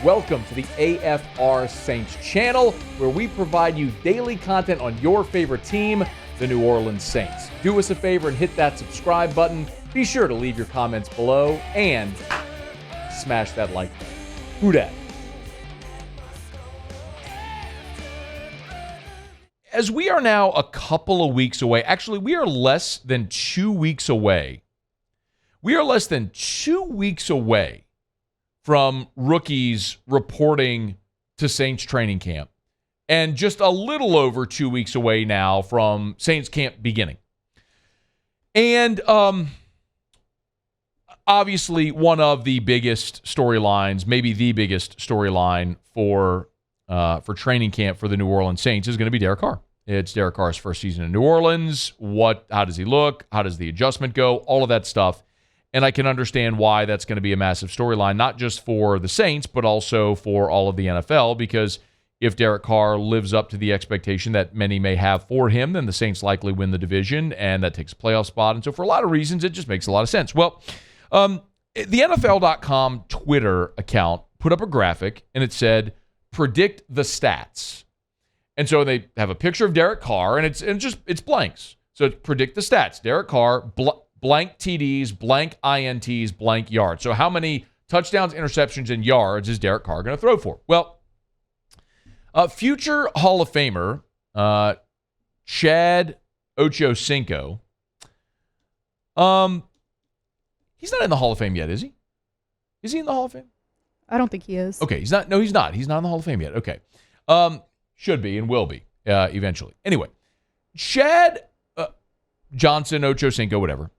Welcome to the AFR Saints channel, where we provide you daily content on your favorite team, the New Orleans Saints. Do us a favor and hit that subscribe button. Be sure to leave your comments below and smash that like button. Who dat? As we are now a couple of weeks away, actually, we are less than 2 weeks away. We are less than 2 weeks away from rookies reporting to Saints training camp, and just a little over 2 weeks away now from Saints camp beginning. And obviously, one of the biggest storylines, maybe the biggest storyline for training camp for the New Orleans Saints is going to be Derek Carr. It's Derek Carr's first season in New Orleans. How does he look? How does the adjustment go? All of that stuff. And I can understand why that's going to be a massive storyline, not just for the Saints, but also for all of the NFL, because if Derek Carr lives up to the expectation that many may have for him, then the Saints likely win the division, and that takes a playoff spot. And so for a lot of reasons, it just makes a lot of sense. Well, the NFL.com Twitter account put up a graphic, and it said, predict the stats. And so they have a picture of Derek Carr, and it's blanks. So it's predict the stats. Derek Carr, blank TDs, blank INTs, blank yards. So how many touchdowns, interceptions, and yards is Derek Carr going to throw for? Well, future Hall of Famer Chad Ocho Cinco, he's not in the Hall of Fame yet, is he? Is he in the Hall of Fame? I don't think he is. Okay, he's not. No, he's not. He's not in the Hall of Fame yet. Okay. Should be and will be eventually. Anyway, Chad Johnson, Ocho Cinco, whatever.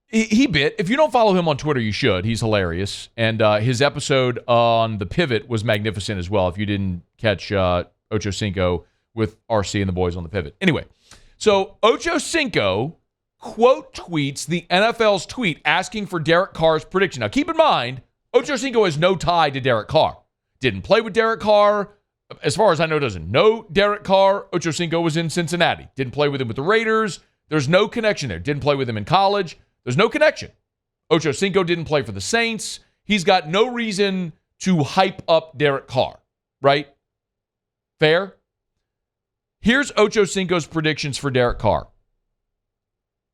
He bit. If you don't follow him on Twitter, you should. He's hilarious. And his episode on The Pivot was magnificent as well, if you didn't catch Ocho Cinco with RC and the boys on The Pivot. Anyway, so Ocho Cinco quote tweets the NFL's tweet asking for Derek Carr's prediction. Now, keep in mind, Ocho Cinco has no tie to Derek Carr. Didn't play with Derek Carr. As far as I know, doesn't know Derek Carr. Ocho Cinco was in Cincinnati. Didn't play with him with the Raiders. There's no connection there. Didn't play with him in college. There's no connection. Ocho Cinco didn't play for the Saints. He's got no reason to hype up Derek Carr, right? Fair? Here's Ocho Cinco's predictions for Derek Carr.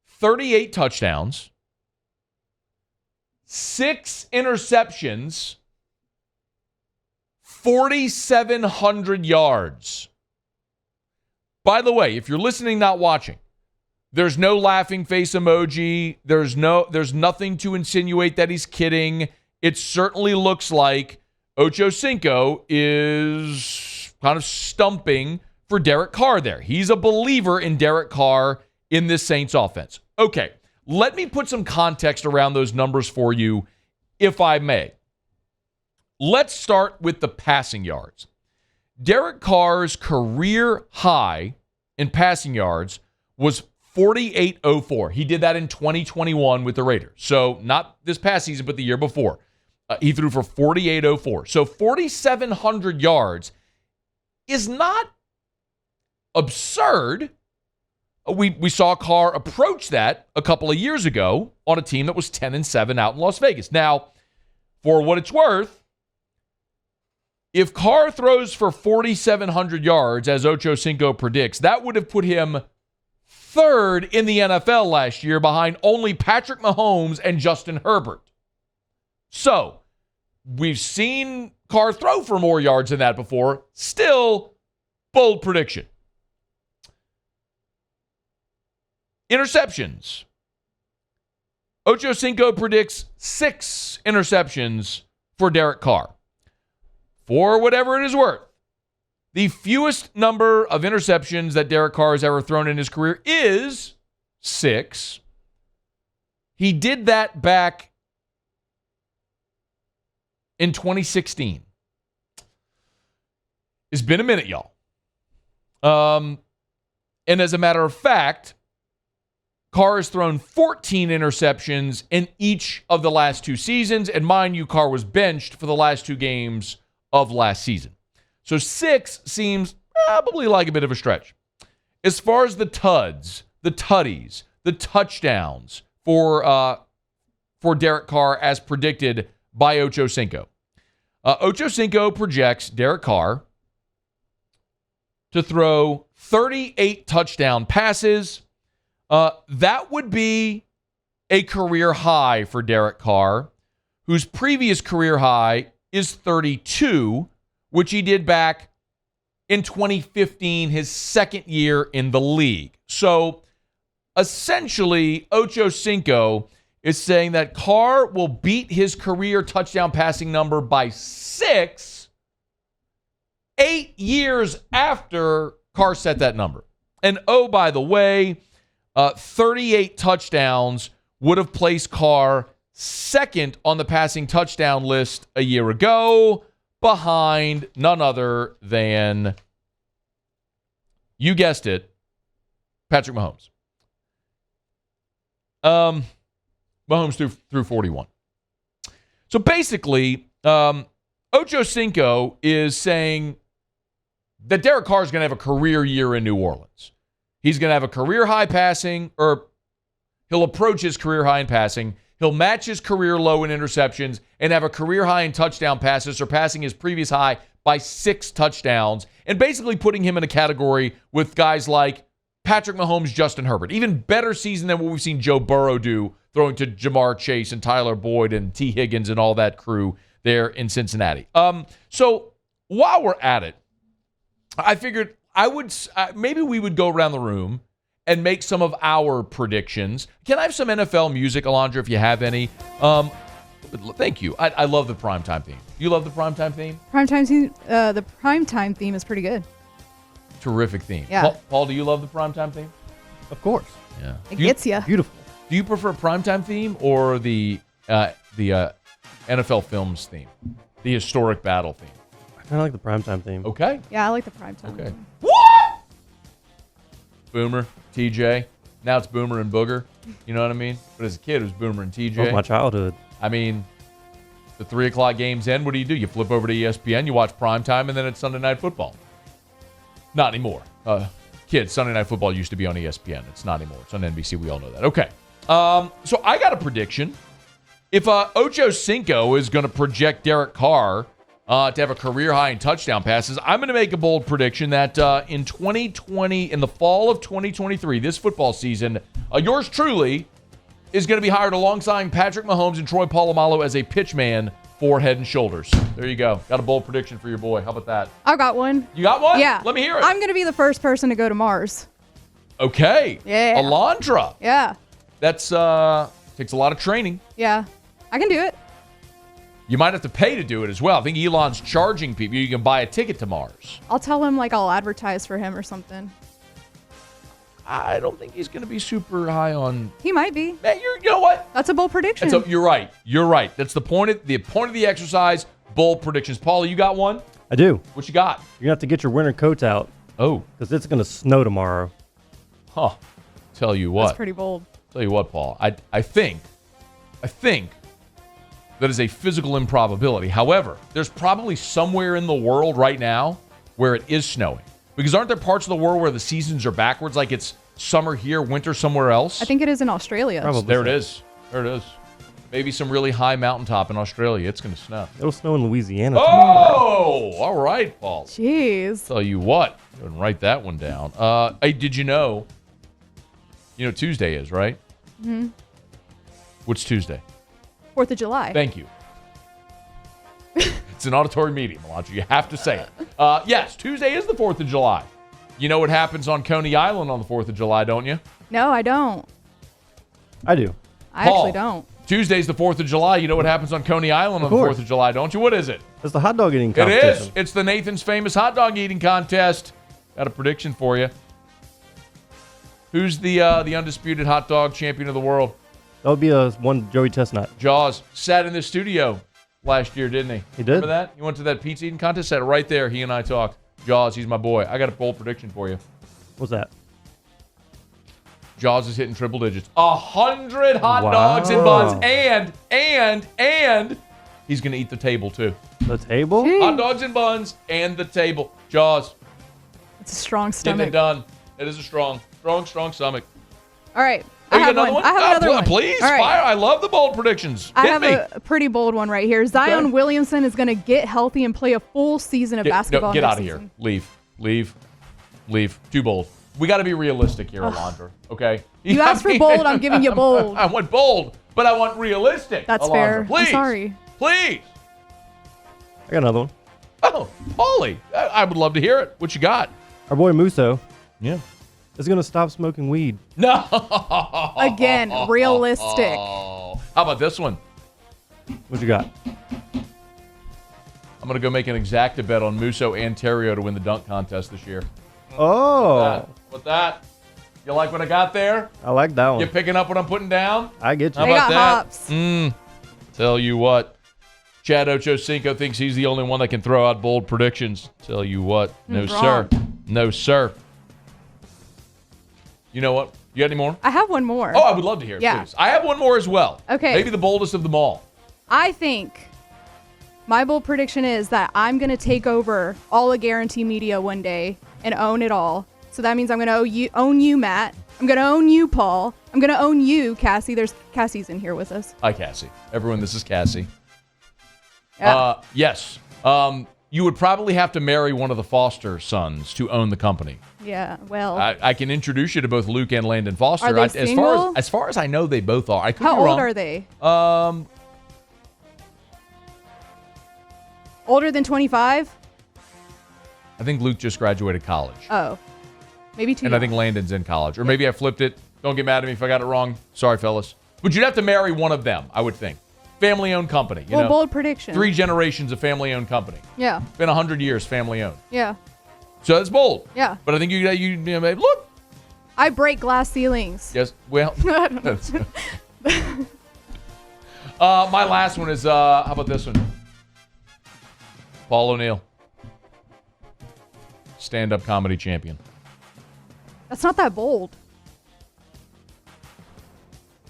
38 touchdowns, 6 interceptions, 4,700 yards. By the way, if you're listening, not watching, there's no laughing face emoji. There's nothing to insinuate that he's kidding. It certainly looks like Ocho Cinco is kind of stumping for Derek Carr there. He's a believer in Derek Carr in this Saints offense. Okay, let me put some context around those numbers for you, if I may. Let's start with the passing yards. Derek Carr's career high in passing yards was 48.04. He did that in 2021 with the Raiders. So not this past season, but the year before. He threw for 48.04. So 4,700 yards is not absurd. We saw Carr approach that a couple of years ago on a team that was 10-7 out in Las Vegas. Now, for what it's worth, if Carr throws for 4,700 yards, as Ocho Cinco predicts, that would have put him third in the NFL last year behind only Patrick Mahomes and Justin Herbert. So, we've seen Carr throw for more yards than that before. Still, bold prediction. Interceptions. Ocho Cinco predicts 6 interceptions for Derek Carr. For whatever it is worth, the fewest number of interceptions that Derek Carr has ever thrown in his career is 6. He did that back in 2016. It's been a minute, y'all. And as a matter of fact, Carr has thrown 14 interceptions in each of the last 2 seasons. And mind you, Carr was benched for the last 2 games of last season. So 6 seems probably like a bit of a stretch. As far as the tuds, the tutties, the touchdowns for Derek Carr as predicted by Ocho Cinco. Ocho Cinco projects Derek Carr to throw 38 touchdown passes. That would be a career high for Derek Carr, whose previous career high is 32, which he did back in 2015, his second year in the league. So essentially, Ocho Cinco is saying that Carr will beat his career touchdown passing number by 6, 8 years after Carr set that number. And oh, by the way, 38 touchdowns would have placed Carr second on the passing touchdown list a year ago, behind none other than, you guessed it, Patrick Mahomes. Mahomes threw 41. So basically, Ocho Cinco is saying that Derek Carr is going to have a career year in New Orleans. He's going to have a career high passing, or he'll approach his career high in passing. He'll match his career low in interceptions and have a career high in touchdown passes, surpassing his previous high by 6 touchdowns, and basically putting him in a category with guys like Patrick Mahomes, Justin Herbert. Even better season than what we've seen Joe Burrow do, throwing to Jamar Chase and Tyler Boyd and T. Higgins and all that crew there in Cincinnati. So while we're at it, I figured maybe we would go around the room and make some of our predictions. Can I have some NFL music, Alondra, if you have any? Thank you. I love the primetime theme. You love the primetime theme? The primetime theme is pretty good. Terrific theme. Yeah. Paul, do you love the primetime theme? Of course. Yeah. It gets you. Beautiful. Do you prefer primetime theme or the NFL Films theme? The historic battle theme? I kind of like the primetime theme. Okay. Yeah, I like the primetime Okay. theme. What? Boomer, TJ. Now it's Boomer and Booger. You know what I mean? But as a kid, it was Boomer and TJ. That was my childhood. I mean, the 3 o'clock games end. What do? You flip over to ESPN, you watch primetime, and then it's Sunday Night Football. Not anymore. Kids, Sunday Night Football used to be on ESPN. It's not anymore. It's on NBC. We all know that. Okay. So I got a prediction. If Ocho Cinco is going to project Derek Carr to have a career high in touchdown passes, I'm going to make a bold prediction that in 2020, in the fall of 2023, this football season, yours truly is going to be hired alongside Patrick Mahomes and Troy Polamalu as a pitchman for Head and Shoulders. There you go. Got a bold prediction for your boy. How about that? I got one. You got one? Yeah. Let me hear it. I'm going to be the first person to go to Mars. Okay. Yeah. Alondra. Yeah. That's takes a lot of training. Yeah. I can do it. You might have to pay to do it as well. I think Elon's charging people. You can buy a ticket to Mars. I'll tell him, I'll advertise for him or something. I don't think he's going to be super high on. He might be. Man, you know what? That's a bold prediction. You're right. You're right. That's the point of the exercise. Bold predictions. Paula, you got one? I do. What you got? You're going to have to get your winter coats out. Oh. Because it's going to snow tomorrow. Huh. Tell you what. That's pretty bold. Tell you what, Paul. I think that is a physical improbability. However, there's probably somewhere in the world right now where it is snowing. Because aren't there parts of the world where the seasons are backwards? Like it's summer here, winter somewhere else? I think it is in Australia. Probably. There it is. There it is. Maybe some really high mountaintop in Australia. It's going to snow. It'll snow in Louisiana tomorrow. Oh, all right, Paul. Jeez. Tell you what. Go ahead and write that one down. Hey, did you know Tuesday is, right? Mm-hmm. What's Tuesday? 4th of July. Thank you. It's an auditory medium, Alondra. You have to say it. Yes, Tuesday is the 4th of July. You know what happens on Coney Island on the 4th of July, don't you? No, I don't. I do. I Paul, actually don't. Tuesday's the 4th of July. You know what happens on Coney Island on the 4th of July, don't you? What is it? It's the hot dog eating It competition. is. It's the Nathan's Famous Hot Dog Eating Contest. Got a prediction for you. Who's the undisputed hot dog champion of the world? That would be one Joey Chestnut. Jaws sat in the studio last year, didn't he? He did. Remember that? You went to that pizza eating contest? Sat right there. He and I talked. Jaws, he's my boy. I got a bold prediction for you. What's that? Jaws is hitting triple digits. 100 hot dogs and buns. And he's going to eat the table, too. The table? Jeez. Hot dogs and buns and the table. Jaws. It's a strong Getting stomach. it done. It is a strong stomach. All right. Hey, you have got another one. one? I have another one. Please, All right. fire. I love the bold predictions. I Hit have me. a pretty bold one right here. Zion Williamson is going to get healthy and play a full season of basketball. Get next out of here. season. Leave. Too bold. We got to be realistic here, Alondra. Okay? You asked for bold, I'm giving you bold. I want bold, but I want realistic. That's Alondra. fair. Please. I'm sorry. Please. I got another one. Oh, Paulie. I would love to hear it. What you got? Our boy Musso Yeah. is going to stop smoking weed. No. Again, realistic. How about this one? What you got? I'm going to go make an exacta bet on Musso and Terrio to win the dunk contest this year. Oh, With that, you like what I got there? I like that one. You picking up what I'm putting down? I get you. How They about got that? hops. Tell you what, Chad Ocho Cinco thinks he's the only one that can throw out bold predictions. Tell you what, no sir, no sir. You know what? You got any more? I have one more. Oh, I would love to hear it, Yeah. please. I have one more as well. Okay. Maybe the boldest of them all. I think my bold prediction is that I'm going to take over all of Guarantee Media one day and own it all. So that means I'm going to own you, Matt. I'm going to own you, Paul. I'm going to own you, Cassie. Cassie's in here with us. Hi, Cassie. Everyone, this is Cassie. Yeah. Yes. You would probably have to marry one of the Foster sons to own the company. Yeah, well. I can introduce you to both Luke and Landon Foster. Are they As single? far as I know, they both are. I could How be wrong. old are they? Um, Older than 25? I think Luke just graduated college. Oh. Maybe too And I young. think Landon's in college. Or maybe I flipped it. Don't get mad at me if I got it wrong. Sorry, fellas. But you'd have to marry one of them, I would think. Family-owned company. You know? bold prediction. 3 generations of family-owned company. Yeah. Been 100 years family-owned. Yeah. So that's bold. Yeah. But I think you know, look. I break glass ceilings. Yes, well. My last one is, how about this one? Paul O'Neill. Stand-up comedy champion. That's not that bold.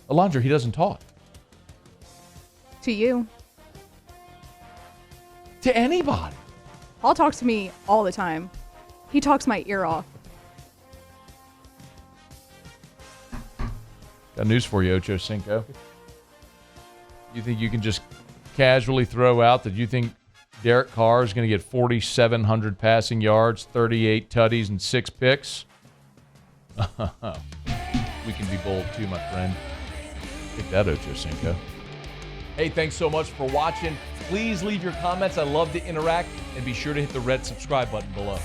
Alondra, he doesn't talk. To you. To anybody. Paul talks to me all the time. He talks my ear off. Got news for you, Ocho Cinco. You think you can just casually throw out that you think Derek Carr is going to get 4,700 passing yards, 38 tutties, and 6 picks? We can be bold too, my friend. Take that, Ocho Cinco. Hey, thanks so much for watching. Please leave your comments. I love to interact. And be sure to hit the red subscribe button below.